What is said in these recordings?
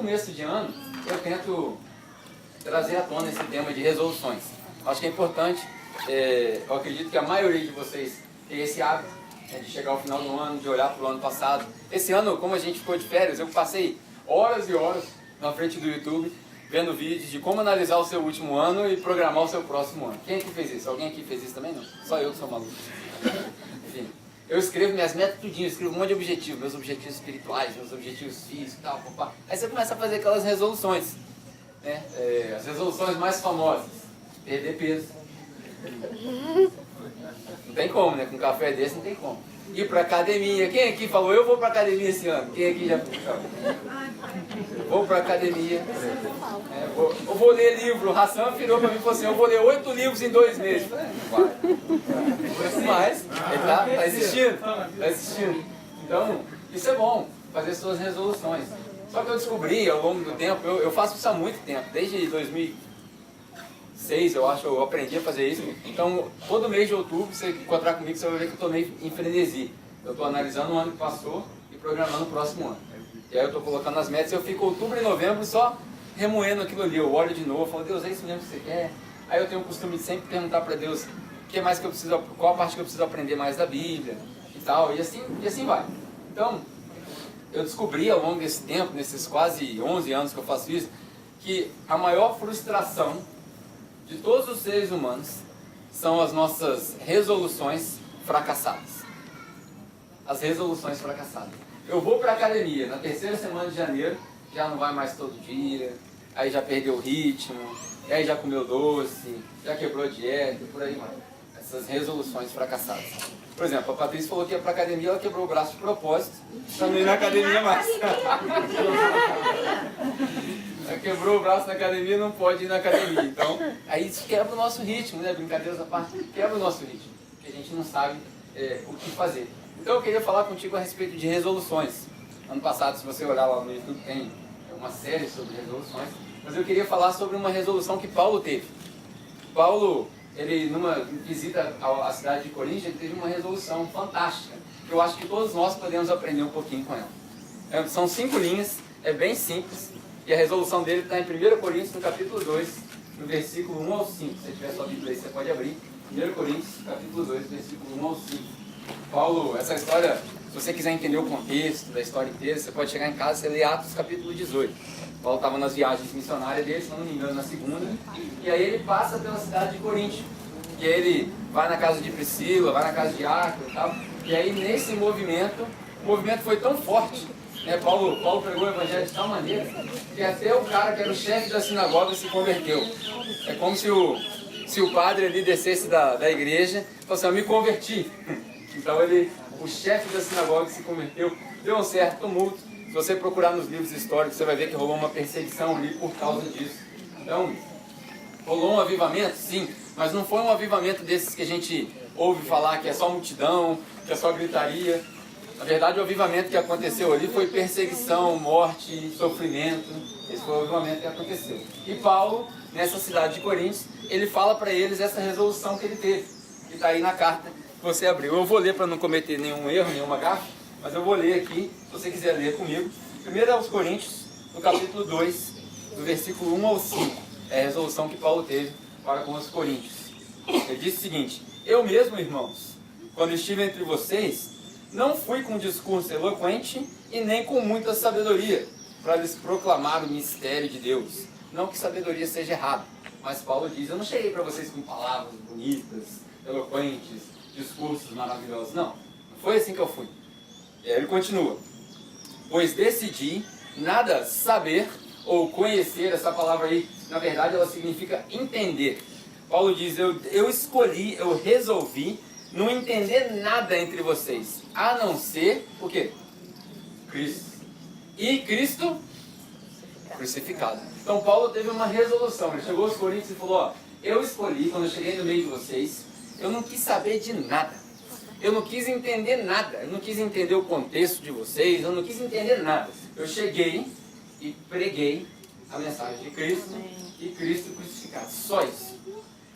começo de ano, eu tento trazer à tona esse tema de resoluções. Acho que é importante, eu acredito que a maioria de vocês tem esse hábito, né, de chegar ao final do ano, de olhar para o ano passado. Esse ano, como a gente ficou de férias, eu passei horas e horas na frente do YouTube, vendo vídeos de como analisar o seu último ano e programar o seu próximo ano. Quem aqui fez isso? Alguém aqui fez isso também? Não? Só eu que sou maluco. Enfim, eu escrevo minhas metas tudinho, eu escrevo um monte de objetivos, meus objetivos espirituais, meus objetivos físicos e tal, papá. Aí você começa a fazer aquelas resoluções, né? As resoluções mais famosas. Perder peso. Não tem como, né? Com um café desse não tem como. Ir pra academia. Quem aqui falou, eu vou pra academia esse ano? Quem aqui já falou? Vou pra academia. Eu vou ler livro. O Hassan virou pra mim e falou assim, eu vou ler 8 livros em 2 meses. Mas ele tá existindo. Tá existindo. Então, isso é bom, fazer suas resoluções. Só que eu descobri ao longo do tempo, eu faço isso há muito tempo, desde 2006, eu acho, eu aprendi a fazer isso. Então, todo mês de outubro, você encontrar comigo, você vai ver que eu estou meio em frenesi. Eu estou analisando o ano que passou e programando o próximo ano. E aí eu estou colocando as metas e eu fico outubro e novembro só remoendo aquilo ali. Eu olho de novo, eu falo, Deus, é isso mesmo que você quer? Aí eu tenho o costume de sempre perguntar para Deus o que mais que eu preciso, qual a parte que eu preciso aprender mais da Bíblia e tal, e assim vai. Então, eu descobri ao longo desse tempo, nesses quase 11 anos que eu faço isso, que a maior frustração de todos os seres humanos são as nossas resoluções fracassadas. As resoluções fracassadas. Eu vou para a academia, na terceira semana de janeiro, já não vai mais todo dia, aí já perdeu o ritmo, aí já comeu doce, já quebrou a dieta, por aí vai. Essas resoluções fracassadas. Por exemplo, a Patrícia falou que ia para a academia, ela quebrou o braço de propósito, para não ir na academia mais. Ela quebrou o braço na academia, não pode ir na academia. Então, aí isso quebra o nosso ritmo, né? Brincadeiras à parte, quebra o nosso ritmo, porque a gente não sabe o que fazer. Então eu queria falar contigo a respeito de resoluções. Ano passado, se você olhar lá no YouTube, tem uma série sobre resoluções, mas eu queria falar sobre uma resolução que Paulo teve. Paulo, ele numa visita à cidade de Corinto, ele teve uma resolução fantástica, que eu acho que todos nós podemos aprender um pouquinho com ela. São 5 linhas, é bem simples, e a resolução dele está em 1 Coríntios, no capítulo 2, no versículo 1 ao 5. Se você tiver sua Bíblia aí, você pode abrir. 1 Coríntios, capítulo 2, versículo 1 ao 5. Paulo, essa história, se você quiser entender o contexto da história inteira, você pode chegar em casa e ler Atos, capítulo 18. Paulo estava nas viagens missionárias dele, se não me engano, na segunda, e aí ele passa pela cidade de Corinto. E aí ele vai na casa de Priscila, vai na casa de Áquila e tal. E aí nesse movimento, o movimento foi tão forte, né? Paulo pregou o evangelho de tal maneira que até o cara que era o chefe da sinagoga se converteu. É como se o padre ali descesse da igreja e falasse assim, eu me converti. Então o chefe da sinagoga se converteu, deu um certo tumulto. Se você procurar nos livros históricos, você vai ver que rolou uma perseguição ali por causa disso. Então, rolou um avivamento? Sim, mas não foi um avivamento desses que a gente ouve falar que é só multidão, que é só gritaria. Na verdade, o avivamento que aconteceu ali foi perseguição, morte, sofrimento. Esse foi o avivamento que aconteceu. E Paulo, nessa cidade de Corinto, ele fala para eles essa resolução que ele teve, que está aí na carta que você abriu. Eu vou ler para não cometer nenhum erro, nenhuma gafe, mas eu vou ler aqui, se você quiser ler comigo. 1 aos Coríntios, no capítulo 2, do versículo 1 ao 5. É a resolução que Paulo teve para com os coríntios. Ele disse o seguinte, eu mesmo, irmãos, quando estive entre vocês, não fui com discurso eloquente e nem com muita sabedoria, para lhes proclamar o mistério de Deus. Não que sabedoria seja errado, mas Paulo diz, eu não cheguei para vocês com palavras bonitas, eloquentes, discursos maravilhosos. Não, não foi assim que eu fui. E aí ele continua, pois decidi nada saber ou conhecer, essa palavra aí, na verdade ela significa entender. Paulo diz, eu escolhi, eu resolvi não entender nada entre vocês, a não ser, o quê? Cristo. E Cristo crucificado. Então Paulo teve uma resolução, ele chegou aos Coríntios e falou, ó, eu escolhi, quando eu cheguei no meio de vocês, eu não quis saber de nada. Eu não quis entender nada, eu não quis entender o contexto de vocês, eu não quis entender nada. Eu cheguei e preguei a mensagem de Cristo e Cristo crucificado, só isso.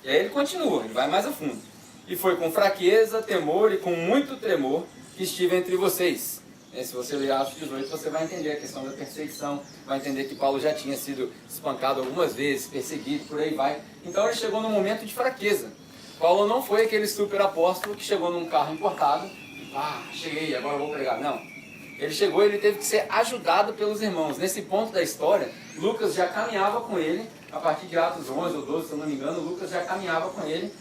E aí ele continua, ele vai mais a fundo. E foi com fraqueza, temor e com muito tremor que estive entre vocês. Se você ler Atos 18, você vai entender a questão da perseguição, vai entender que Paulo já tinha sido espancado algumas vezes, perseguido, por aí vai. Então ele chegou num momento de fraqueza. Paulo não foi aquele super apóstolo que chegou num carro importado e cheguei, agora eu vou pregar. Não. Ele chegou e ele teve que ser ajudado pelos irmãos. Nesse ponto da história, Lucas já caminhava com ele, a partir de Atos 11 ou 12, se eu não me engano, Lucas já caminhava com ele,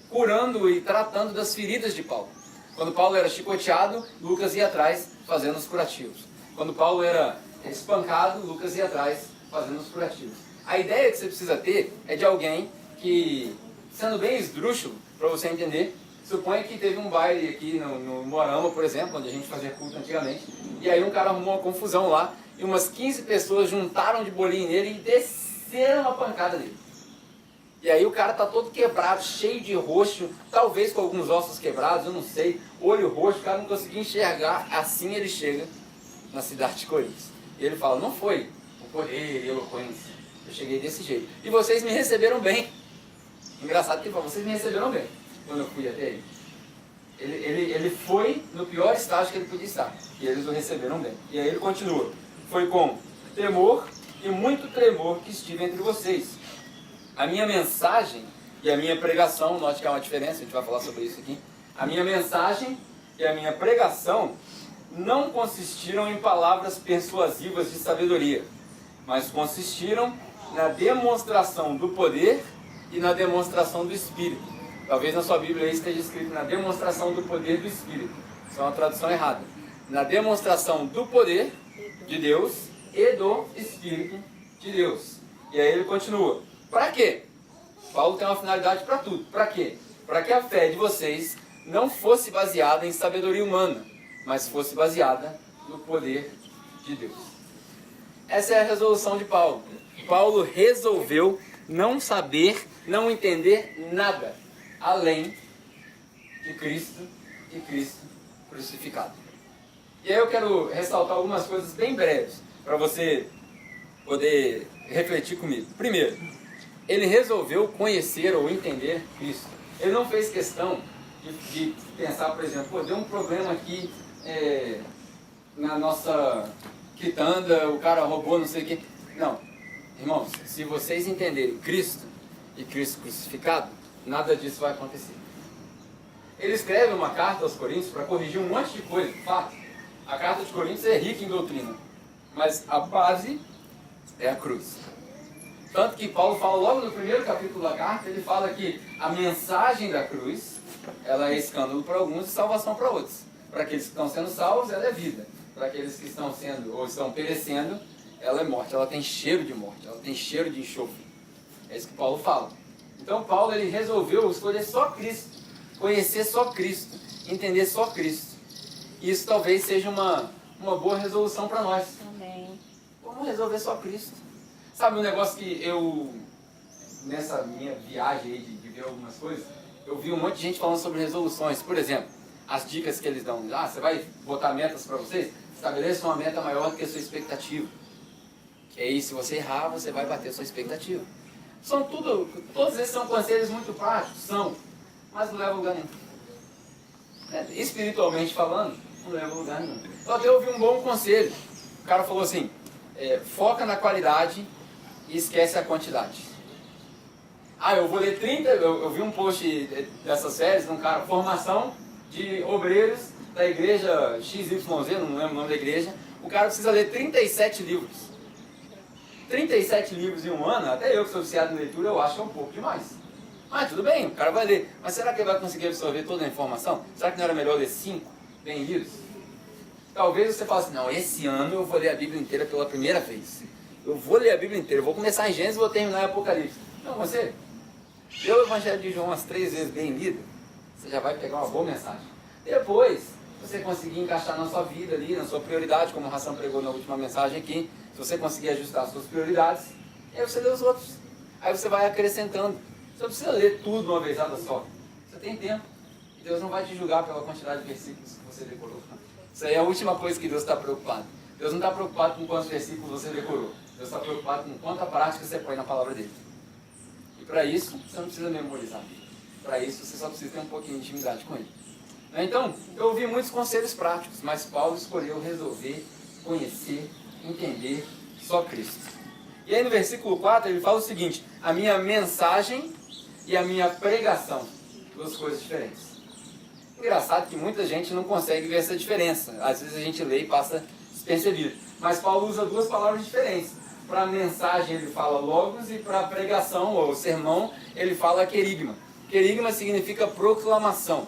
curando e tratando das feridas de Paulo. Quando Paulo era chicoteado, Lucas ia atrás fazendo os curativos. Quando Paulo era espancado, Lucas ia atrás fazendo os curativos. A ideia que você precisa ter é de alguém que, sendo bem esdrúxulo, para você entender, suponha que teve um baile aqui no Moarama, por exemplo, onde a gente fazia culto antigamente, e aí um cara arrumou uma confusão lá, e umas 15 pessoas juntaram de bolinho nele e desceram a pancada dele. E aí o cara tá todo quebrado, cheio de roxo, talvez com alguns ossos quebrados, eu não sei, olho roxo, o cara não conseguia enxergar. Assim ele chega na cidade de Corinto. E ele fala, não foi o poder e eloquência, eu cheguei desse jeito. E vocês me receberam bem. Engraçado que ele fala, vocês me receberam bem quando eu fui até ele. Ele foi no pior estágio que ele podia estar, e eles o receberam bem. E aí ele continua, foi com temor e muito tremor que estive entre vocês. A minha mensagem e a minha pregação, note que há uma diferença, a gente vai falar sobre isso aqui. A minha mensagem e a minha pregação não consistiram em palavras persuasivas de sabedoria, mas consistiram na demonstração do poder e na demonstração do Espírito. Talvez na sua Bíblia aí esteja escrito na demonstração do poder do Espírito. Isso é uma tradução errada. Na demonstração do poder de Deus e do Espírito de Deus. E aí ele continua. Para quê? Paulo tem uma finalidade para tudo. Para quê? Para que a fé de vocês não fosse baseada em sabedoria humana, mas fosse baseada no poder de Deus. Essa é a resolução de Paulo. Paulo resolveu não saber, não entender nada, além de Cristo e Cristo crucificado. E aí eu quero ressaltar algumas coisas bem breves, para você poder refletir comigo. Primeiro, ele resolveu conhecer ou entender Cristo. Ele não fez questão de pensar, por exemplo, deu um problema aqui na nossa quitanda, o cara roubou não sei o quê. Não, irmãos, se vocês entenderem Cristo e Cristo crucificado, nada disso vai acontecer. Ele escreve uma carta aos Coríntios para corrigir um monte de coisa, de fato. A carta de Coríntios é rica em doutrina, mas a base é a cruz. Tanto que Paulo fala logo no primeiro capítulo da carta, ele fala que a mensagem da cruz, ela é escândalo para alguns e salvação para outros. Para aqueles que estão sendo salvos, ela é vida. Para aqueles que estão sendo ou estão perecendo, ela é morte. Ela tem cheiro de morte, ela tem cheiro de enxofre. É isso que Paulo fala. Então Paulo ele resolveu escolher só Cristo, conhecer só Cristo, entender só Cristo. E isso talvez seja uma boa resolução para nós. Amém. Vamos resolver só Cristo. Sabe um negócio que eu, nessa minha viagem aí de ver algumas coisas, eu vi um monte de gente falando sobre resoluções. Por exemplo, as dicas que eles dão. Você vai botar metas para vocês? Estabeleça uma meta maior do que a sua expectativa. E aí, se você errar, você vai bater a sua expectativa. Todos esses são conselhos muito práticos, mas não levam a lugar nenhum. Espiritualmente falando, não leva a lugar nenhum. Então até eu ouvi um bom conselho. O cara falou assim, foca na qualidade e esquece a quantidade. Eu vou ler 30, eu vi um post dessas séries de um cara, formação de obreiros da igreja XYZ, não lembro o nome da igreja. O cara precisa ler 37 livros. 37 livros em um ano, até eu que sou viciado em leitura, eu acho que é um pouco demais. Mas tudo bem, o cara vai ler. Mas será que ele vai conseguir absorver toda a informação? Será que não era melhor ler 5 bem lidos? Talvez você fale assim, não, esse ano eu vou ler a Bíblia inteira pela primeira vez. Eu vou ler a Bíblia inteira, eu vou começar em Gênesis e vou terminar em Apocalipse. Não, você leu o Evangelho de João umas 3 vezes bem lido, você já vai pegar uma boa mensagem. Depois, você conseguir encaixar na sua vida ali, na sua prioridade, como o Hassan pregou na última mensagem aqui, se você conseguir ajustar as suas prioridades, aí você lê os outros. Aí você vai acrescentando. Você não precisa ler tudo de uma vezada só. Você tem tempo. E Deus não vai te julgar pela quantidade de versículos que você decorou. Isso aí é a última coisa que Deus está preocupado. Deus não está preocupado com quantos versículos você decorou. Deus está preocupado com quanta prática você põe na palavra dele. E para isso, você não precisa memorizar. Para isso, você só precisa ter um pouquinho de intimidade com ele. Então, eu ouvi muitos conselhos práticos, mas Paulo escolheu resolver, conhecer, entender só Cristo. E aí no versículo 4 ele fala o seguinte: a minha mensagem e a minha pregação, duas coisas diferentes. Engraçado que muita gente não consegue ver essa diferença. Às vezes a gente lê e passa despercebido. Mas Paulo usa duas palavras diferentes. Para a mensagem ele fala logos e para a pregação ou sermão ele fala querigma. Querigma significa proclamação.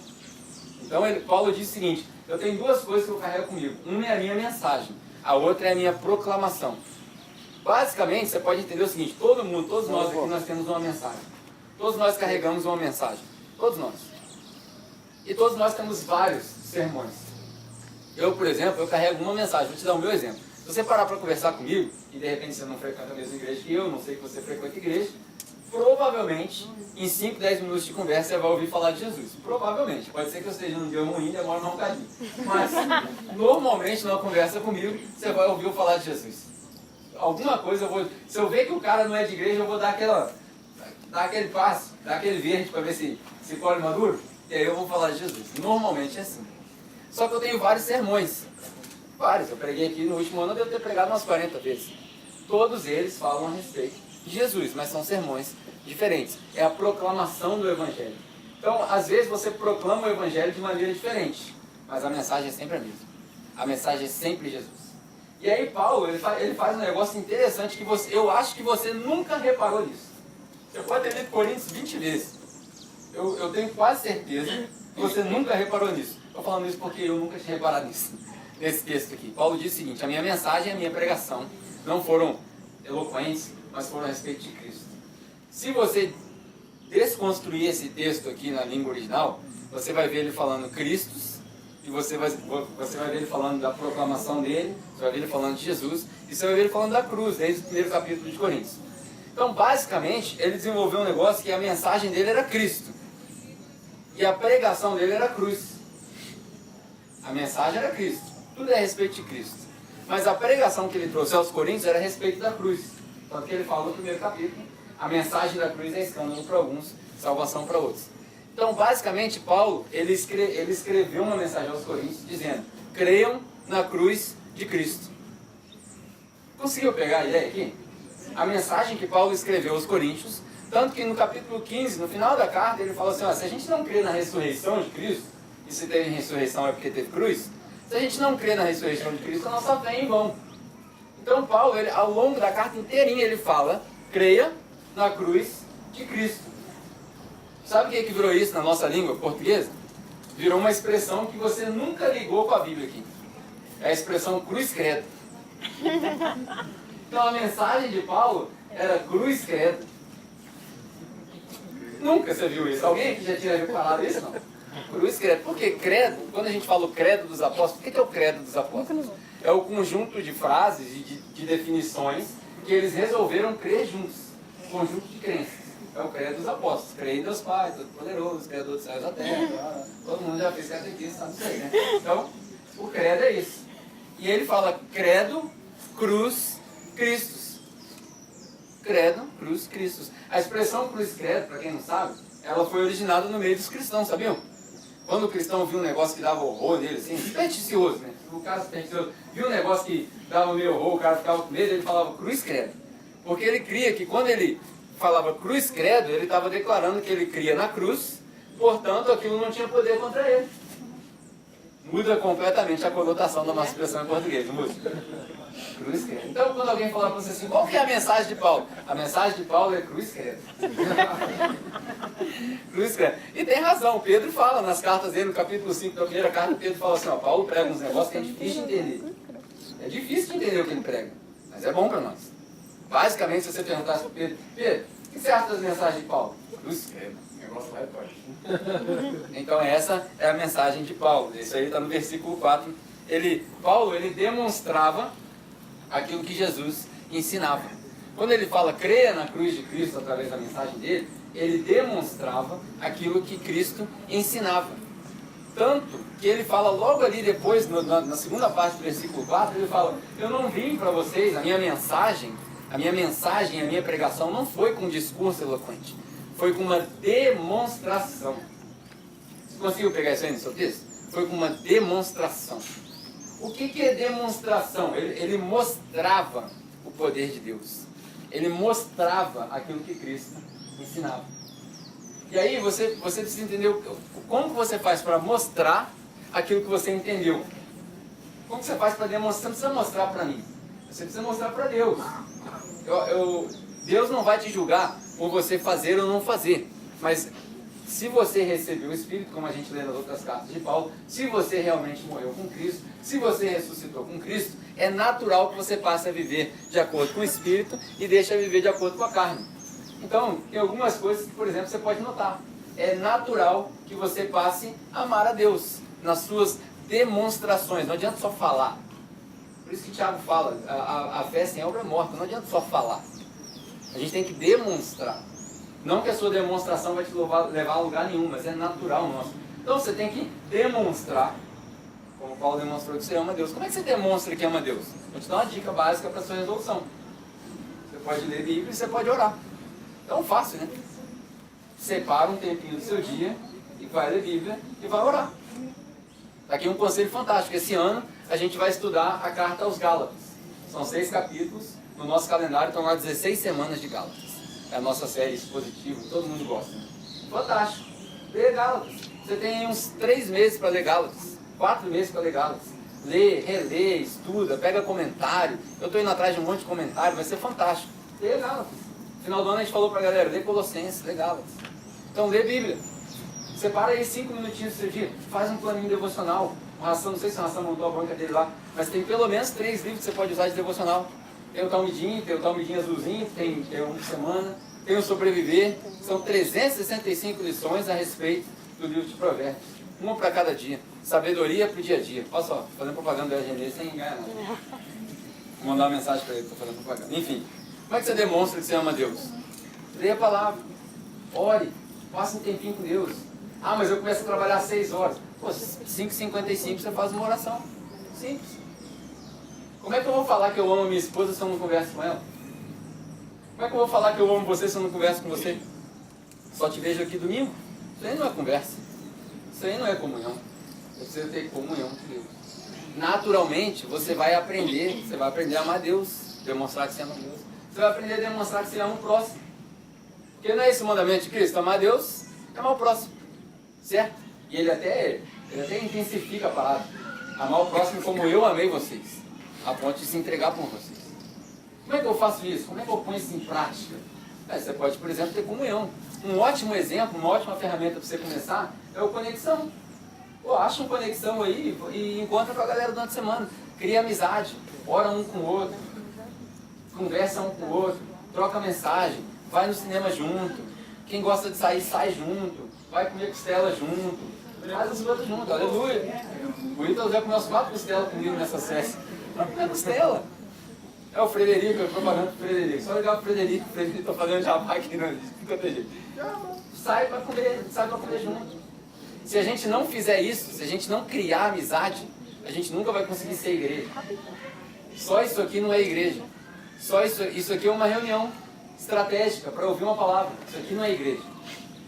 Então Paulo diz o seguinte: eu tenho duas coisas que eu carrego comigo. Uma é a minha mensagem, a outra é a minha proclamação. Basicamente você pode entender o seguinte: todo mundo, todos nós aqui, nós temos uma mensagem. Todos nós carregamos uma mensagem. Todos nós. E todos nós temos vários sermões. Eu, por exemplo, eu carrego uma mensagem. Vou te dar o meu exemplo. Se você parar para conversar comigo, e de repente você não frequenta a mesma igreja que eu, não sei que você frequenta a igreja, provavelmente, em 5, 10 minutos de conversa, você vai ouvir falar de Jesus. Provavelmente. Pode ser que eu esteja num dia ruim e demore mais um bocadinho. Mas, normalmente, numa conversa comigo, você vai ouvir eu falar de Jesus. Alguma coisa eu vou... Se eu ver que o cara não é de igreja, eu vou dar aquele passo, dar aquele verde para ver se colhe maduro. E aí eu vou falar de Jesus. Normalmente é assim. Só que eu tenho vários sermões. Vários. Eu preguei aqui no último ano, eu devo ter pregado umas 40 vezes. Todos eles falam a respeito de Jesus, mas são sermões diferentes. É a proclamação do Evangelho. Então, às vezes você proclama o Evangelho de maneira diferente, mas a mensagem é sempre a mesma. A mensagem é sempre Jesus. E aí Paulo, ele faz um negócio interessante que eu acho que você nunca reparou nisso. Você pode ter lido Coríntios 20 vezes. Eu tenho quase certeza que você nunca reparou nisso. Estou falando isso porque eu nunca tinha reparado nisso, nesse texto aqui. Paulo diz o seguinte: a minha mensagem e a minha pregação não foram eloquentes, mas foram a respeito de Cristo. Se você desconstruir esse texto aqui na língua original, você vai ver ele falando Cristos, e você vai ver ele falando da proclamação dele, você vai ver ele falando de Jesus, e você vai ver ele falando da cruz, desde o primeiro capítulo de Coríntios. Então, basicamente, ele desenvolveu um negócio que a mensagem dele era Cristo. E a pregação dele era a cruz. A mensagem era Cristo. Tudo é a respeito de Cristo. Mas a pregação que ele trouxe aos Coríntios era a respeito da cruz. Tanto que ele falou no primeiro capítulo: a mensagem da cruz é escândalo para alguns, salvação para outros. Então, basicamente, Paulo, ele escreveu uma mensagem aos Coríntios dizendo: creiam na cruz de Cristo. Conseguiu pegar a ideia aqui? A mensagem que Paulo escreveu aos Coríntios, tanto que no capítulo 15, no final da carta, ele fala assim: ó, se a gente não crê na ressurreição de Cristo, e se teve ressurreição é porque teve cruz, se a gente não crê na ressurreição de Cristo, a nossa fé é em vão. Então Paulo, ao longo da carta inteirinha, ele fala: creia na cruz de Cristo. Sabe o que virou isso na nossa língua portuguesa? Virou uma expressão que você nunca ligou com a Bíblia aqui. É a expressão cruz credo. Então a mensagem de Paulo era cruz credo. Nunca você viu isso? Alguém aqui já tinha falado isso? Não. Cruz credo. Porque credo, quando a gente fala o credo dos apóstolos, o que é o credo dos apóstolos? É o conjunto de frases e de definições que eles resolveram crer juntos. Conjunto de crenças. É o credo dos apóstolos. Creio em Deus Pai, Todo-Poderoso, Criador dos céus e da terra. Todo mundo já fez catequismo, sabe isso aí, né? Então, o credo é isso. E ele fala credo, cruz, Cristos. Credo, cruz, Cristos. A expressão cruz credo, para quem não sabe, ela foi originada no meio dos cristãos, sabiam? Quando o cristão viu um negócio que dava horror nele, assim, supersticioso, né? O cara supersticioso, viu um negócio que dava meio horror, o cara ficava com medo, ele falava cruz credo. Porque ele cria que quando ele falava cruz credo, ele estava declarando que ele cria na cruz, portanto aquilo não tinha poder contra ele. Muda completamente a conotação da nossa expressão em português, não muda? Cruz credo. Então, quando alguém falar para você assim, qual que é a mensagem de Paulo? A mensagem de Paulo é cruz credo. Cruz credo. E tem razão, Pedro fala nas cartas dele, no capítulo 5 da primeira carta, Pedro fala assim, ó, Paulo prega uns negócios que é difícil de entender. É difícil de entender o que ele prega, mas é bom para nós. Basicamente, se você perguntasse para Pedro, Pedro, o que você acha das mensagens de Paulo? Cruz credo. Negócio lá é forte. Então essa é a mensagem de Paulo. Isso aí está no versículo 4. Paulo demonstrava aquilo que Jesus ensinava. Quando ele fala creia na cruz de Cristo através da mensagem dele, ele demonstrava aquilo que Cristo ensinava. Tanto que ele fala logo ali depois, na segunda parte do versículo 4, ele fala: eu não vim para vocês, a minha mensagem, a minha pregação não foi com um discurso eloquente, foi com uma demonstração. Você conseguiu pegar isso aí no seu texto? foi com uma demonstração. O que é demonstração? Ele mostrava o poder de Deus. Ele mostrava aquilo que Cristo ensinava. E aí você precisa entender como que você faz para mostrar aquilo que você entendeu. Como que você faz para demonstrar? Você não precisa mostrar para mim. Você precisa mostrar para Deus. Deus não vai te julgar por você fazer ou não fazer. Mas se você recebeu o Espírito, como a gente lê nas outras cartas de Paulo, se você realmente morreu com Cristo, se você ressuscitou com Cristo, é natural que você passe a viver de acordo com o Espírito e deixe a viver de acordo com a carne. Então, tem algumas coisas que, por exemplo, você pode notar. É natural que você passe a amar a Deus nas suas demonstrações. Não adianta só falar. Por isso que Tiago fala, a fé sem obra é morta. Não adianta só falar. A gente tem que demonstrar. Não que a sua demonstração vai te levar a lugar nenhum, mas é natural nosso. Então você tem que demonstrar, como Paulo demonstrou que você ama Deus. Como é que você demonstra que ama Deus? Vou te dar uma dica básica para a sua resolução. Você pode ler Bíblia e você pode orar. Então fácil, né? Separa um tempinho do seu dia e vai ler Bíblia e vai orar. Tá aqui um conselho fantástico. Esse ano a gente vai estudar a carta aos Gálatas. São 6 capítulos. No nosso calendário estão lá 16 semanas de Gálatas. É a nossa série expositiva, todo mundo gosta. Né? Fantástico. Lê Gálatas. Você tem uns 3 meses para ler Gálatas. 4 meses para ler Gálatas. Lê, relê, estuda, pega comentário. Eu estou indo atrás de um monte de comentário, vai ser fantástico. Lê Gálatas. No final do ano a gente falou para a galera, lê Colossenses, lê Gálatas. Então lê Bíblia. Separa aí 5 minutinhos do seu dia. Faz um planinho devocional. O Ração, não sei se o Ração montou a banca dele lá, mas tem pelo menos 3 livros que você pode usar de devocional. Tem o Talmidinho azulzinho, tem um por semana, tem o Sobreviver. São 365 lições a respeito do livro de Provérbios. Uma para cada dia. Sabedoria para o dia a dia. Olha só, fazendo propaganda da EGN sem ganhar nada. Vou mandar uma mensagem para ele, estou fazendo propaganda. Enfim, como é que você demonstra que você ama Deus? Leia a palavra, ore, passe um tempinho com Deus. Ah, mas eu começo a trabalhar às 6 horas. Pô, 5h55 você faz uma oração. Simples. Como é que eu vou falar que eu amo a minha esposa se eu não converso com ela? Como é que eu vou falar que eu amo você se eu não converso com você? Só te vejo aqui domingo? Isso aí não é conversa. Isso aí não é comunhão. Eu preciso ter comunhão com Deus. Naturalmente, você vai aprender a amar Deus, demonstrar que você ama Deus. Você vai aprender a demonstrar que você ama o próximo. Porque não é esse o mandamento de Cristo, amar Deus, amar o próximo. Certo? E ele até intensifica a palavra. Amar o próximo como eu amei vocês. A ponto de se entregar por vocês. Como é que eu faço isso? Como é que eu ponho isso em prática? Você pode, por exemplo, ter comunhão. Um ótimo exemplo, uma ótima ferramenta para você começar é o Conexão. Pô, acha um Conexão aí e encontra com a galera durante a semana. Cria amizade, ora um com o outro, conversa um com o outro, troca mensagem, vai no cinema junto. Quem gosta de sair, sai junto, vai comer costela junto, faz as coisas junto, aleluia. O Ítalo já comeu as 4 costelas comigo nessa festa. Pra comer costela. É o Frederico, eu estou pagando pro Frederico. Só ligar pro Frederico, o Frederico está fazendo jabá aqui no jeito. Sai para comer junto. Se a gente não fizer isso, se a gente não criar amizade, a gente nunca vai conseguir ser igreja. Só isso aqui não é igreja. Só isso aqui é uma reunião estratégica para ouvir uma palavra. Isso aqui não é igreja.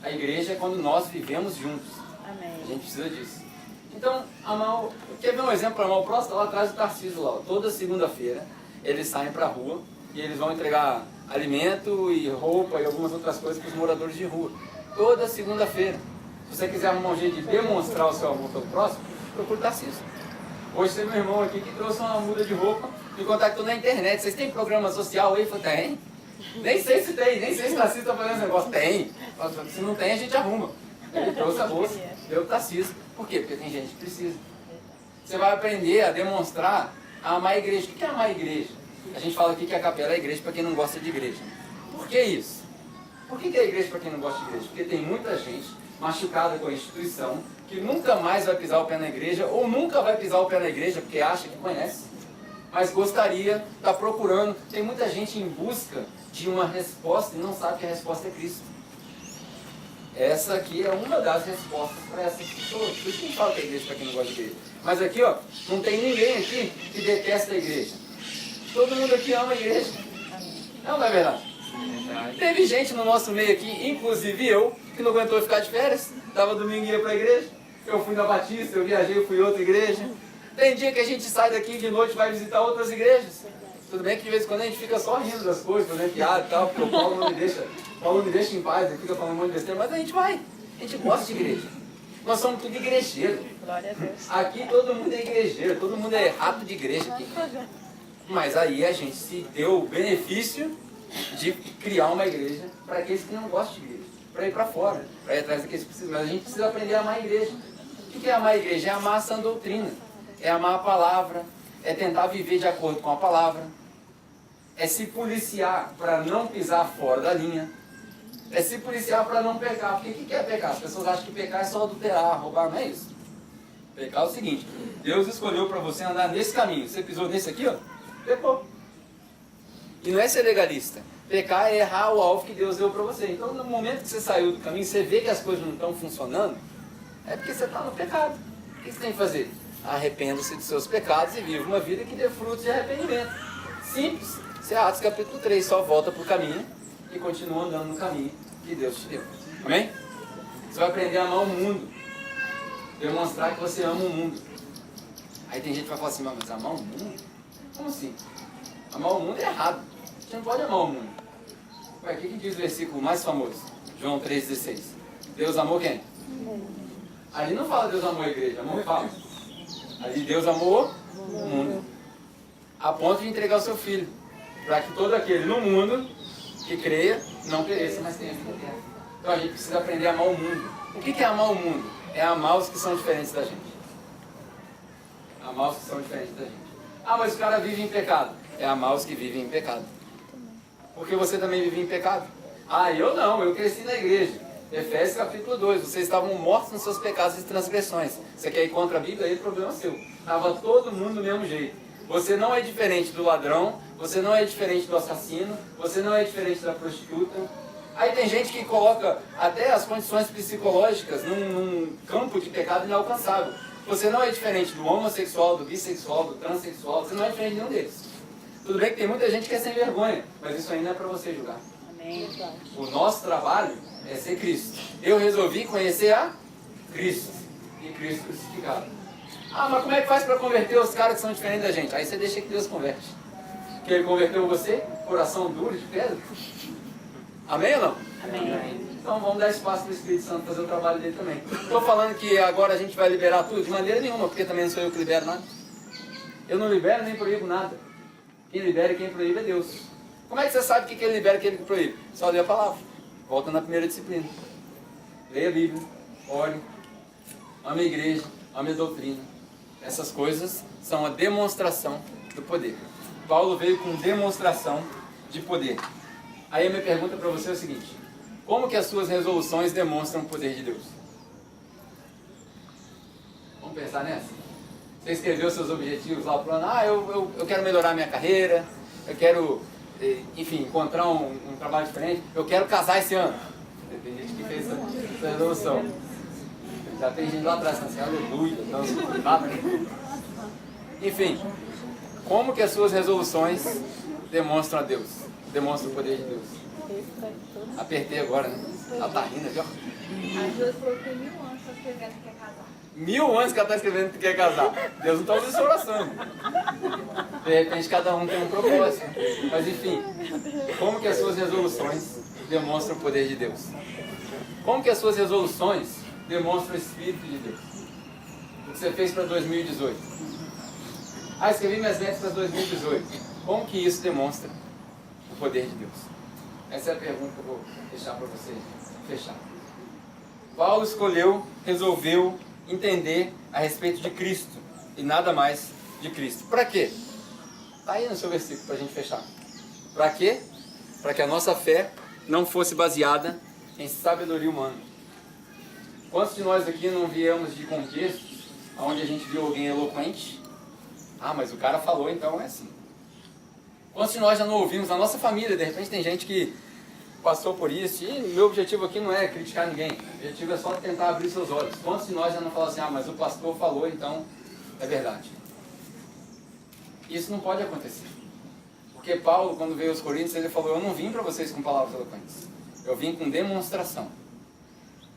A igreja é quando nós vivemos juntos. Amém. A gente precisa disso. Então, quer ver um exemplo para amar o próximo? Está lá atrás do Tarcísio lá. Toda segunda-feira eles saem para a rua e eles vão entregar alimento e roupa e algumas outras coisas para os moradores de rua. Toda segunda-feira. Se você quiser arrumar um jeito de demonstrar o seu amor pelo próximo, procure o Tarcísio. Hoje tem meu irmão aqui que trouxe uma muda de roupa, me contactou na internet. Vocês têm programa social aí? Eu falei, tem. Nem sei se tem, nem sei se o Tarcísio está fazendo esse negócio. Tem. Se não tem, a gente arruma. Ele trouxe a bolsa, deu o Tarcísio. Por quê? Porque tem gente que precisa. Você vai aprender a demonstrar a amar a igreja. O que é amar a igreja? A gente fala aqui que a capela é a igreja para quem não gosta de igreja. Por que isso? Por que é a igreja para quem não gosta de igreja? Porque tem muita gente machucada com a instituição, que nunca mais vai pisar o pé na igreja, ou nunca vai pisar o pé na igreja porque acha que conhece, mas gostaria, está procurando. Tem muita gente em busca de uma resposta e não sabe que a resposta é Cristo. Essa aqui é uma das respostas para essas pessoas. Por isso que a gente fala que é a igreja para quem não gosta de igreja. Mas aqui, ó, não tem ninguém aqui que detesta a igreja. Todo mundo aqui ama a igreja. Não é verdade? Teve gente no nosso meio aqui, inclusive eu, que não aguentou ficar de férias. Estava domingo e ia para a igreja. Eu fui na Batista, eu viajei, eu fui em outra igreja. Tem dia que a gente sai daqui de noite e vai visitar outras igrejas. Tudo bem que de vez em quando a gente fica só rindo das coisas, fazendo piada e tal, porque o Paulo não me deixa em paz, ele fica falando um monte de besteira, mas a gente vai. A gente gosta de igreja. Nós somos tudo igrejeiro. Glória a Deus. Aqui todo mundo é igrejeiro, todo mundo é rato de igreja aqui. Mas aí a gente se deu o benefício de criar uma igreja para aqueles que não gostam de igreja, para ir para fora, para ir atrás daqueles que precisam. Mas a gente precisa aprender a amar a igreja. O que é amar a igreja? É amar a sã doutrina, é amar a palavra, é tentar viver de acordo com a palavra, é se policiar para não pisar fora da linha, é se policiar para não pecar. Porque o que é pecar? As pessoas acham que pecar é só adulterar, roubar, não é isso. Pecar é o seguinte: Deus escolheu para você andar nesse caminho, você pisou nesse aqui, ó, pecou. E não é ser legalista. Pecar é errar o alvo que Deus deu para você. Então, no momento que você saiu do caminho, você vê que as coisas não estão funcionando, é porque você está no pecado. O que você tem que fazer? Arrependa-se dos seus pecados e viva uma vida que dê frutos de arrependimento. Simples. Isso é Atos capítulo 3. Só volta para o caminho e continua andando no caminho que Deus te deu. Amém? Você vai aprender a amar o mundo. Demonstrar que você ama o mundo. Aí tem gente que vai falar assim: mas amar o mundo? Como assim? Amar o mundo é errado. A gente não pode amar o mundo. Ué, o que diz o versículo mais famoso? João 3,16. Deus amou quem? Ali não fala Deus amou a igreja, amor fala. Ali Deus amou o mundo. A ponto de entregar o seu filho. Para que todo aquele no mundo que creia não pereça, mas tenha vida eterna. Então a gente precisa aprender a amar o mundo. O que é amar o mundo? É amar os que são diferentes da gente. Amar os que são diferentes da gente. Ah, mas o cara vive em pecado. É amar os que vivem em pecado. Porque você também vive em pecado. Ah, eu não, eu cresci na igreja. Efésios capítulo 2, vocês estavam mortos nos seus pecados e transgressões. Você quer ir contra a Bíblia? Aí o problema é seu. Estava todo mundo do mesmo jeito. Você não é diferente do ladrão, você não é diferente do assassino, você não é diferente da prostituta. Aí tem gente que coloca até as condições psicológicas num campo de pecado inalcançável. Você não é diferente do homossexual, do bissexual, do transexual, você não é diferente de nenhum deles. Tudo bem que tem muita gente que é sem vergonha, mas isso ainda é para você julgar. Amém. O nosso trabalho é ser Cristo. Eu resolvi conhecer a Cristo e Cristo crucificado. Ah, mas como é que faz para converter os caras que são diferentes da gente? Aí você deixa que Deus converte. Que Ele converteu você, coração duro de pedra. Amém ou não? Amém. Então vamos dar espaço para o Espírito Santo fazer o trabalho dele também. Estou falando que agora a gente vai liberar tudo? De maneira nenhuma, porque também não sou eu que libero nada. Eu não libero nem proíbo nada. Quem libera e quem proíbe é Deus. Como é que você sabe que Ele libera e que Ele proíbe? Só lê a palavra. Volta na primeira disciplina. Leia a Bíblia, ore, ame a igreja, ame a doutrina. Essas coisas são a demonstração do poder. Paulo veio com demonstração de poder. Aí a minha pergunta para você é o seguinte: como que as suas resoluções demonstram o poder de Deus? Vamos pensar nessa? Você escreveu seus objetivos lá, o plano: eu quero melhorar minha carreira, eu quero, enfim, encontrar um trabalho diferente, eu quero casar esse ano. Tem gente que fez essa resolução. Já tem gente lá atrás, assim, aleluia, nada. Enfim, como que as suas resoluções demonstram a Deus? Demonstram o poder de Deus? Apertei agora, né? Ela tá rindo aqui, ó. A Josi falou que tem 1000 anos pra escrever que quer casar. 1000 anos que ela está escrevendo que quer casar. Deus não está ouvindo essa oração. De repente cada um tem um propósito. Mas enfim, como que as suas resoluções demonstram o poder de Deus? Como que as suas resoluções demonstram o Espírito de Deus? O que você fez para 2018? Escrevi minhas metas para 2018. Como que isso demonstra o poder de Deus? Essa é a pergunta que eu vou deixar para você fechar. Paulo escolheu, resolveu entender a respeito de Cristo e nada mais de Cristo. Para quê? Está aí no seu versículo para a gente fechar. Para quê? Para que a nossa fé não fosse baseada em sabedoria humana. Quantos de nós aqui não viemos de contextos onde a gente viu alguém eloquente? Mas o cara falou, então é assim. Quantos de nós já não ouvimos na nossa família? De repente tem gente que passou por isso, e meu objetivo aqui não é criticar ninguém, o objetivo é só tentar abrir seus olhos. Quantos de nós já não falam assim: mas o pastor falou, então é verdade? Isso não pode acontecer. Porque Paulo, quando veio aos Coríntios, ele falou: eu não vim para vocês com palavras eloquentes, eu vim com demonstração.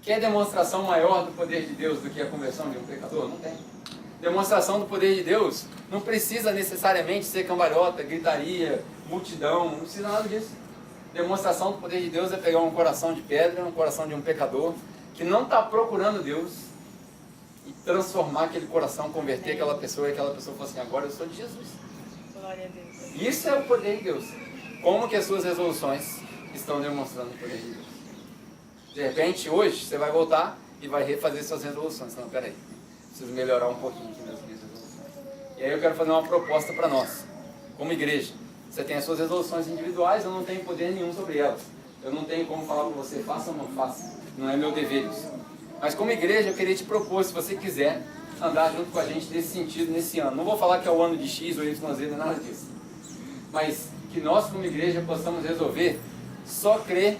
Quer demonstração maior do poder de Deus do que a conversão de um pecador? Não tem. Demonstração do poder de Deus não precisa necessariamente ser cambalhota, gritaria, multidão, não precisa nada disso. Demonstração do poder de Deus é pegar um coração de pedra, um coração de um pecador que não está procurando Deus e transformar aquele coração, converter aquela pessoa e aquela pessoa fala assim, agora eu sou de Jesus. Glória a Deus. Isso é o poder de Deus. Como que as suas resoluções estão demonstrando o poder de Deus? De repente, hoje, você vai voltar e vai refazer suas resoluções. Não, peraí, preciso melhorar um pouquinho aqui nas minhas resoluções. E aí eu quero fazer uma proposta para nós, como igreja. Você tem as suas resoluções individuais, eu não tenho poder nenhum sobre elas. Eu não tenho como falar para você, faça ou não faça. Não é meu dever isso. Mas como igreja, eu queria te propor, se você quiser, andar junto com a gente nesse sentido, nesse ano. Não vou falar que é o ano de X ou Y, Z, não é nada disso. Mas que nós, como igreja, possamos resolver só crer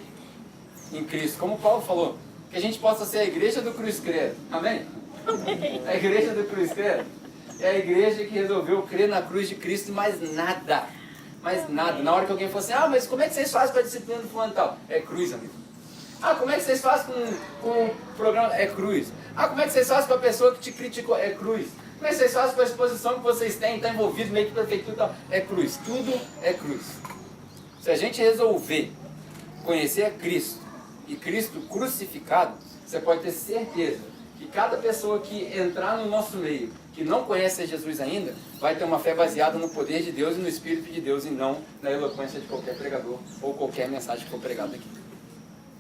em Cristo. Como Paulo falou, que a gente possa ser a igreja do Cruz Credo. Amém? A igreja do Cruz Credo é a igreja que resolveu crer na cruz de Cristo e mais nada. Mais nada. Na hora que alguém for assim, ah, mas como é que vocês fazem com a disciplina do fulano e tal? É cruz, amigo. Ah, como é que vocês fazem com o programa? É cruz. Ah, como é que vocês fazem com a pessoa que te criticou? É cruz. Como é que vocês fazem com a exposição que vocês têm, está envolvido meio que prefeitura e tal? É cruz. Tudo é cruz. Se a gente resolver conhecer a Cristo e Cristo crucificado, você pode ter certeza que cada pessoa que entrar no nosso meio, que não conhece Jesus ainda, vai ter uma fé baseada no poder de Deus e no Espírito de Deus e não na eloquência de qualquer pregador ou qualquer mensagem que for pregada aqui.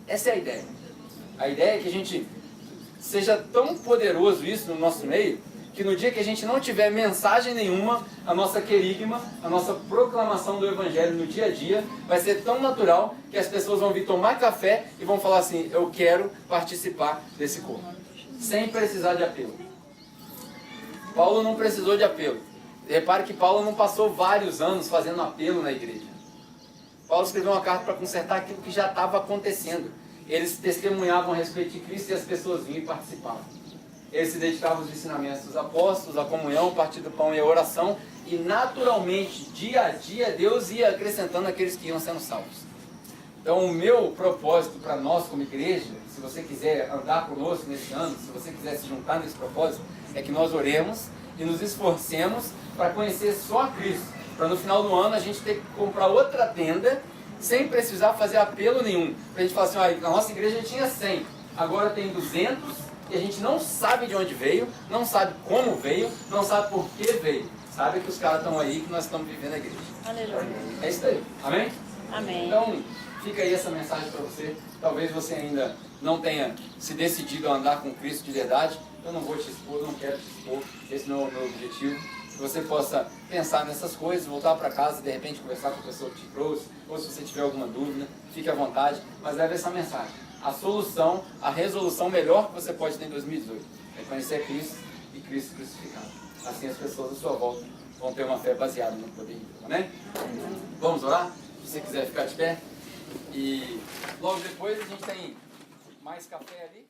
Essa é a ideia. A ideia é que a gente seja tão poderoso isso no nosso meio, que no dia que a gente não tiver mensagem nenhuma, a nossa querigma, a nossa proclamação do Evangelho no dia a dia, vai ser tão natural que as pessoas vão vir tomar café e vão falar assim, eu quero participar desse corpo. Sem precisar de apelo. Paulo não precisou de apelo. Repare que Paulo não passou vários anos fazendo apelo na igreja. Paulo escreveu uma carta para consertar aquilo que já estava acontecendo. Eles testemunhavam a respeito de Cristo e as pessoas vinham e participavam. Eles se dedicavam aos ensinamentos dos apóstolos, à comunhão, ao partir do pão e à oração. E naturalmente, dia a dia, Deus ia acrescentando aqueles que iam sendo salvos. Então o meu propósito para nós como igreja, se você quiser andar conosco nesse ano, se você quiser se juntar nesse propósito, é que nós oremos e nos esforcemos para conhecer só a Cristo. Para no final do ano a gente ter que comprar outra tenda, sem precisar fazer apelo nenhum. Para a gente falar assim, olha, na nossa igreja tinha 100, agora tem 200, e a gente não sabe de onde veio, não sabe como veio, não sabe por que veio. Sabe que os caras estão aí, que nós estamos vivendo a igreja. Aleluia. É isso aí. Amém? Amém. Então, fica aí essa mensagem para você. Talvez você ainda não tenha se decidido a andar com Cristo de verdade. Eu não vou te expor, não quero te expor. Esse não é o meu objetivo. Que você possa pensar nessas coisas, voltar para casa, de repente conversar com a pessoa que te trouxe, ou se você tiver alguma dúvida, fique à vontade, mas leve essa mensagem. A solução, a resolução melhor que você pode ter em 2018 é conhecer Cristo e Cristo crucificado. Assim as pessoas à sua volta vão ter uma fé baseada no poder de Deus. Amém? Vamos orar? Se você quiser ficar de pé. E logo depois a gente tem mais café ali.